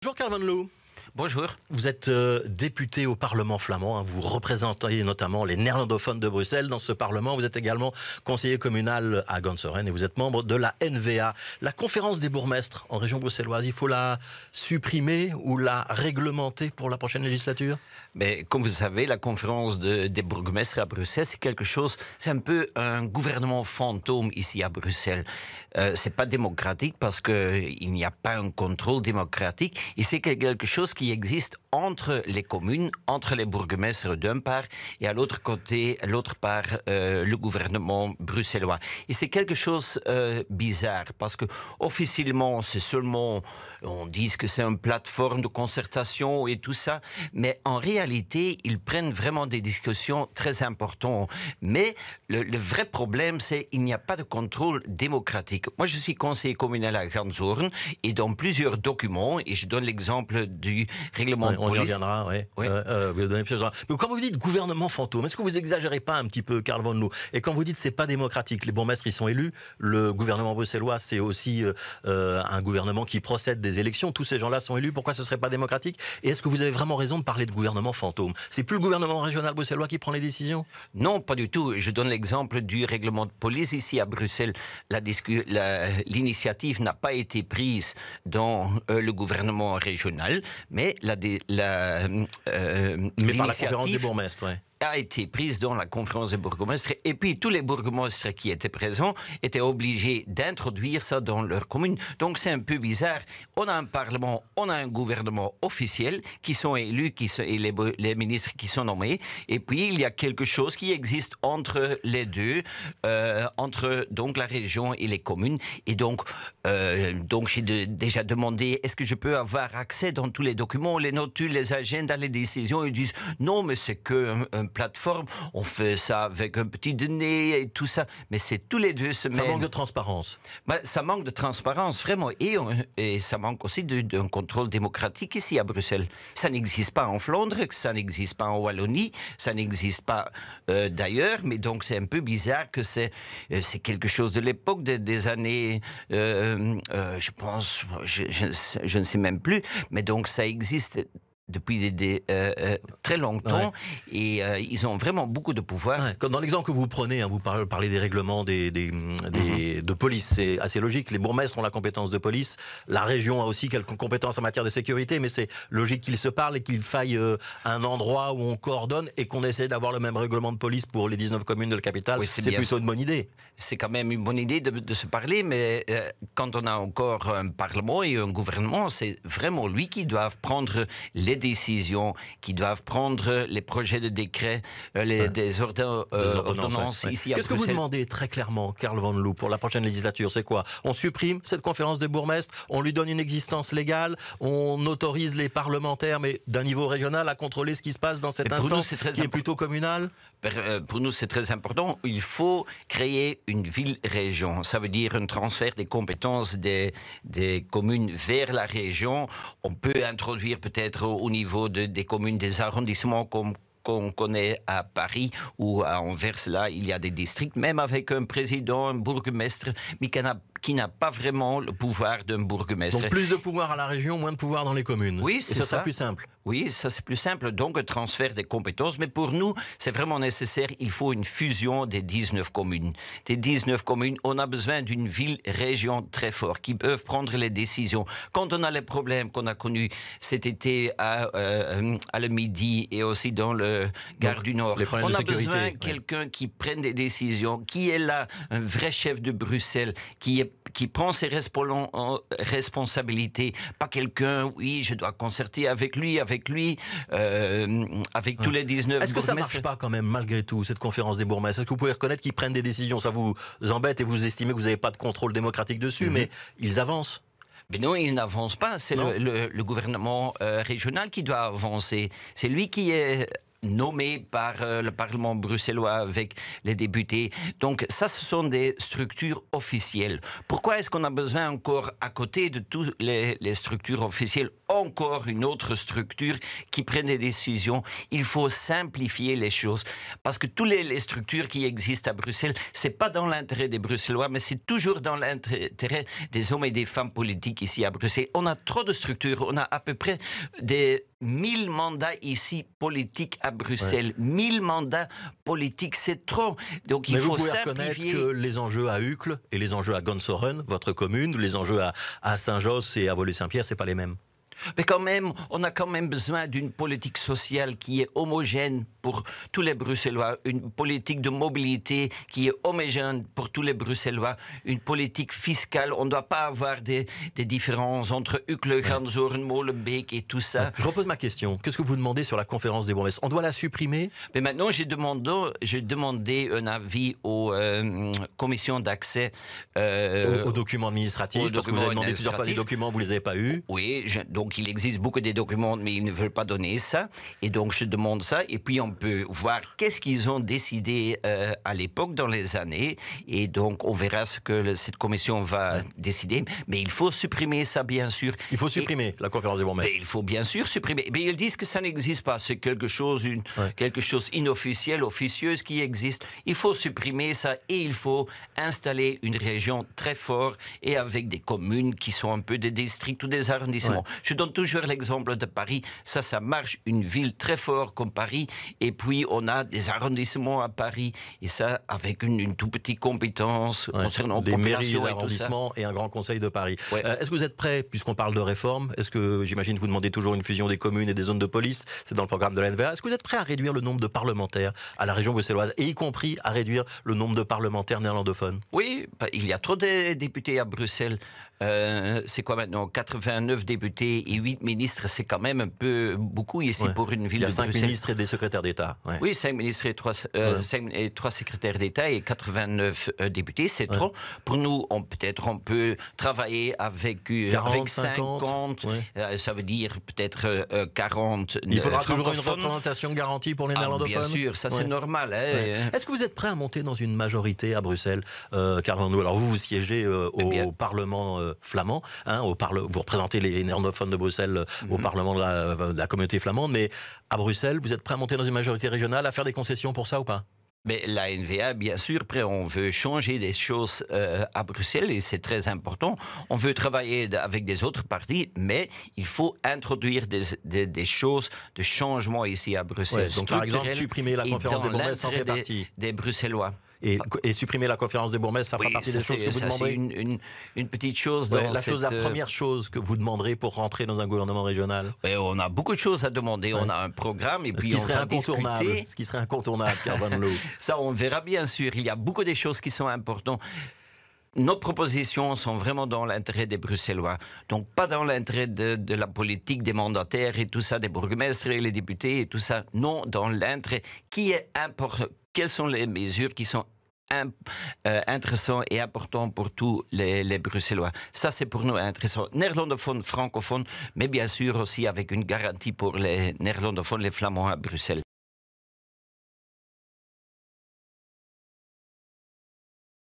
Bonjour Carl Van Loo. Bonjour. Vous êtes député au Parlement flamand, hein. Vous représentez notamment les néerlandophones de Bruxelles dans ce Parlement. Vous êtes également conseiller communal à Gonseren et vous êtes membre de la NVA. La conférence des bourgmestres en région bruxelloise, il faut la supprimer ou la réglementer pour la prochaine législature? Mais comme vous savez, la conférence des bourgmestres à Bruxelles, c'est quelque chose, c'est un peu un gouvernement fantôme ici à Bruxelles. C'est pas démocratique parce qu'il n'y a pas un contrôle démocratique et c'est quelque chose qui existe entre les communes, entre les bourgmestres d'un part et à l'autre côté, l'autre part, le gouvernement bruxellois. Et c'est quelque chose bizarre parce que officiellement, c'est seulement, on dit que c'est une plateforme de concertation et tout ça, mais en réalité, ils prennent vraiment des discussions très importantes. Mais le vrai problème, c'est qu'il n'y a pas de contrôle démocratique. Moi, je suis conseiller communal à Gonseren et dans plusieurs documents, et je donne l'exemple du règlement de police. On y reviendra, oui. Oui. Mais quand vous dites gouvernement fantôme, est-ce que vous exagérez pas un petit peu, Carl Van Loo? Et quand vous dites c'est pas démocratique, les bourgmestres ils sont élus, le gouvernement bruxellois c'est aussi un gouvernement qui procède des élections, tous ces gens-là sont élus, pourquoi ce serait pas démocratique? Et est-ce que vous avez vraiment raison de parler de gouvernement fantôme? C'est plus le gouvernement régional bruxellois qui prend les décisions? Non, pas du tout. Je donne l'exemple du règlement de police ici à Bruxelles. L'initiative n'a pas été prise dans le gouvernement régional, mais mais par la conférence des bourgmestres, ouais. A été prise dans la conférence des bourgmestres et puis tous les bourgmestres qui étaient présents étaient obligés d'introduire ça dans leur commune. Donc c'est un peu bizarre. On a un parlement, on a un gouvernement officiel qui sont élus, et les ministres qui sont nommés. Et puis il y a quelque chose qui existe entre les deux, entre donc la région et les communes. Et donc j'ai déjà demandé est-ce que je peux avoir accès dans tous les documents, les notules, les agendas, les décisions. Ils disent non, mais c'est que un plateforme, on fait ça avec un petit dîner et tout ça, mais c'est tous les 2 semaines. Ça manque de transparence. Ça manque de transparence, vraiment, et ça manque aussi d'un contrôle démocratique ici à Bruxelles. Ça n'existe pas en Flandre, ça n'existe pas en Wallonie, ça n'existe pas d'ailleurs, mais donc c'est un peu bizarre que c'est quelque chose de l'époque des années, je pense, je ne sais même plus, mais donc ça existe depuis très longtemps, ouais. Et ils ont vraiment beaucoup de pouvoir. Ouais. Comme dans l'exemple que vous prenez, hein, vous parlez des règlements de police, c'est assez logique. Les bourgmestres ont la compétence de police, la région a aussi quelques compétences en matière de sécurité, mais c'est logique qu'ils se parlent et qu'il faille un endroit où on coordonne et qu'on essaie d'avoir le même règlement de police pour les 19 communes de la capitale. Oui, c'est plutôt une bonne idée. C'est quand même une bonne idée de se parler, mais quand on a encore un parlement et un gouvernement, c'est vraiment lui qui doit prendre les décisions, qui doivent prendre les projets de décret, des ordonnances ouais. ici à Bruxelles. Qu'est-ce que vous demandez très clairement, Carl Van Loo, pour la prochaine législature? C'est quoi? On supprime cette conférence des bourgmestres, on lui donne une existence légale, on autorise les parlementaires, mais d'un niveau régional, à contrôler ce qui se passe dans cette instance qui est plutôt communale? Pour nous, c'est très important. Il faut créer une ville-région. Ça veut dire un transfert des compétences des communes vers la région. On peut introduire peut-être au niveau des communes, des arrondissements qu'on connaît à Paris ou à Anvers. Là, il y a des districts, même avec un président, un bourgmestre, mais qui n'a pas vraiment le pouvoir d'un bourgmestre. Donc plus de pouvoir à la région, moins de pouvoir dans les communes. Oui, c'est ça. Et ça sera plus simple. Oui, ça c'est plus simple. Donc un transfert des compétences. Mais pour nous, c'est vraiment nécessaire. Il faut une fusion des 19 communes. Des 19 communes, on a besoin d'une ville-région très forte qui peuvent prendre les décisions. Quand on a les problèmes qu'on a connus cet été à le Midi et aussi dans le Gare du Nord, on a besoin de quelqu'un qui prenne des décisions, qui est là, un vrai chef de Bruxelles, qui prend ses responsabilités, pas quelqu'un, oui, je dois concerter avec lui, avec tous les 19. Est-ce que ça marche pas quand même, malgré tout, cette conférence des bourgmestres? Est-ce que vous pouvez reconnaître qu'ils prennent des décisions? Ça vous embête et vous estimez que vous n'avez pas de contrôle démocratique dessus, mais ils avancent. Mais non, ils n'avancent pas. C'est le gouvernement régional qui doit avancer. C'est lui qui est nommés par le Parlement bruxellois avec les députés. Donc ça, ce sont des structures officielles. Pourquoi est-ce qu'on a besoin encore, à côté de toutes les structures officielles, encore une autre structure qui prenne des décisions? Il faut simplifier les choses. Parce que toutes les structures qui existent à Bruxelles, c'est pas dans l'intérêt des Bruxellois, mais c'est toujours dans l'intérêt des hommes et des femmes politiques ici à Bruxelles. On a trop de structures. On a à peu près des 1000 mandats ici politiques à Bruxelles. Ouais. 1000 mandats politiques, c'est trop. Donc il faut simplifier. Vous pouvez reconnaître que les enjeux à Uccle et les enjeux à Gonsoren, votre commune, les enjeux à Saint-Josse et à Volée-Saint-Pierre, c'est pas les mêmes. Mais quand même, on a quand même besoin d'une politique sociale qui est homogène pour tous les Bruxellois, une politique de mobilité qui est homogène pour tous les Bruxellois, une politique fiscale. On ne doit pas avoir des différences entre Uccle, Gansoren, Molenbeek et tout ça. Je repose ma question. Qu'est-ce que vous demandez sur la conférence des bourgmestres? On doit la supprimer? Mais maintenant, j'ai demandé un avis aux commissions d'accès aux documents administratifs, parce que vous avez demandé plusieurs fois des documents, vous ne les avez pas eus. Oui, donc il existe beaucoup de documents, mais ils ne veulent pas donner ça. Et donc je demande ça, et puis on peut voir qu'est-ce qu'ils ont décidé à l'époque, dans les années. Et donc on verra ce que cette commission va décider. Mais il faut supprimer ça, bien sûr. Il faut supprimer la conférence des bourgmestres. Il faut bien sûr supprimer. Mais ils disent que ça n'existe pas. C'est quelque chose inofficiel, officieuse qui existe. Il faut supprimer ça, et il faut installer une région très forte et avec des communes qui sont un peu des districts ou des arrondissements. Ouais. Je donne toujours l'exemple de Paris. Ça marche, une ville très forte comme Paris, et puis on a des arrondissements à Paris, et ça avec une toute petite compétence concernant des mairies, des arrondissements et un grand conseil de Paris. Ouais. Est-ce que vous êtes prêts, puisqu'on parle de réforme? Est-ce que, j'imagine, vous demandez toujours une fusion des communes et des zones de police? C'est dans le programme de la NVA. Est-ce que vous êtes prêts à réduire le nombre de parlementaires à la région bruxelloise, et y compris à réduire le nombre de parlementaires néerlandophones? Oui, il y a trop de députés à Bruxelles. C'est quoi maintenant? 89 députés et 8 ministres, c'est quand même un peu beaucoup ici pour une ville de Bruxelles. Il y a 5 ministres et des secrétaires d'État. Ouais. Oui, 5 ministres et 3 secrétaires d'État et 89 députés, c'est trop. Pour nous, on peut travailler avec 40, 50, ça veut dire peut-être 40. Il faudra toujours une représentation garantie pour les néerlandophones? Bien sûr, ça c'est normal. Est-ce que vous êtes prêt à monter dans une majorité à Bruxelles, Karl Van Loo? Alors vous siégez au Parlement flamand, vous représentez les néerlandophones de Bruxelles au Parlement de la communauté flamande, mais à Bruxelles, vous êtes prêt à monter dans une majorité régionale, à faire des concessions pour ça ou pas? Mais la NVA, bien sûr, après, on veut changer des choses à Bruxelles, et c'est très important. On veut travailler avec des autres partis, mais il faut introduire des choses de changement ici à Bruxelles. Ouais, donc par exemple, supprimer la conférence des bourgmestres, ça fait partie des Bruxellois. Et supprimer la conférence des bourgmestres, ça fera partie des choses que vous demanderez? C'est une petite chose dans la première chose que vous demanderez pour rentrer dans un gouvernement régional? On a beaucoup de choses à demander. On a un programme, et puis on va discuter. Ce qui serait incontournable, Karl Van Loo. Ça, on verra bien sûr. Il y a beaucoup de choses qui sont importantes. Nos propositions sont vraiment dans l'intérêt des Bruxellois. Donc pas dans l'intérêt de la politique des mandataires et tout ça, des bourgmestres et les députés et tout ça. Non, dans l'intérêt qui est important. Quelles sont les mesures qui sont intéressantes et importantes pour tous les Bruxellois? Ça, c'est pour nous intéressant. Néerlandophones, francophones, mais bien sûr aussi avec une garantie pour les néerlandophones, les flamands à Bruxelles.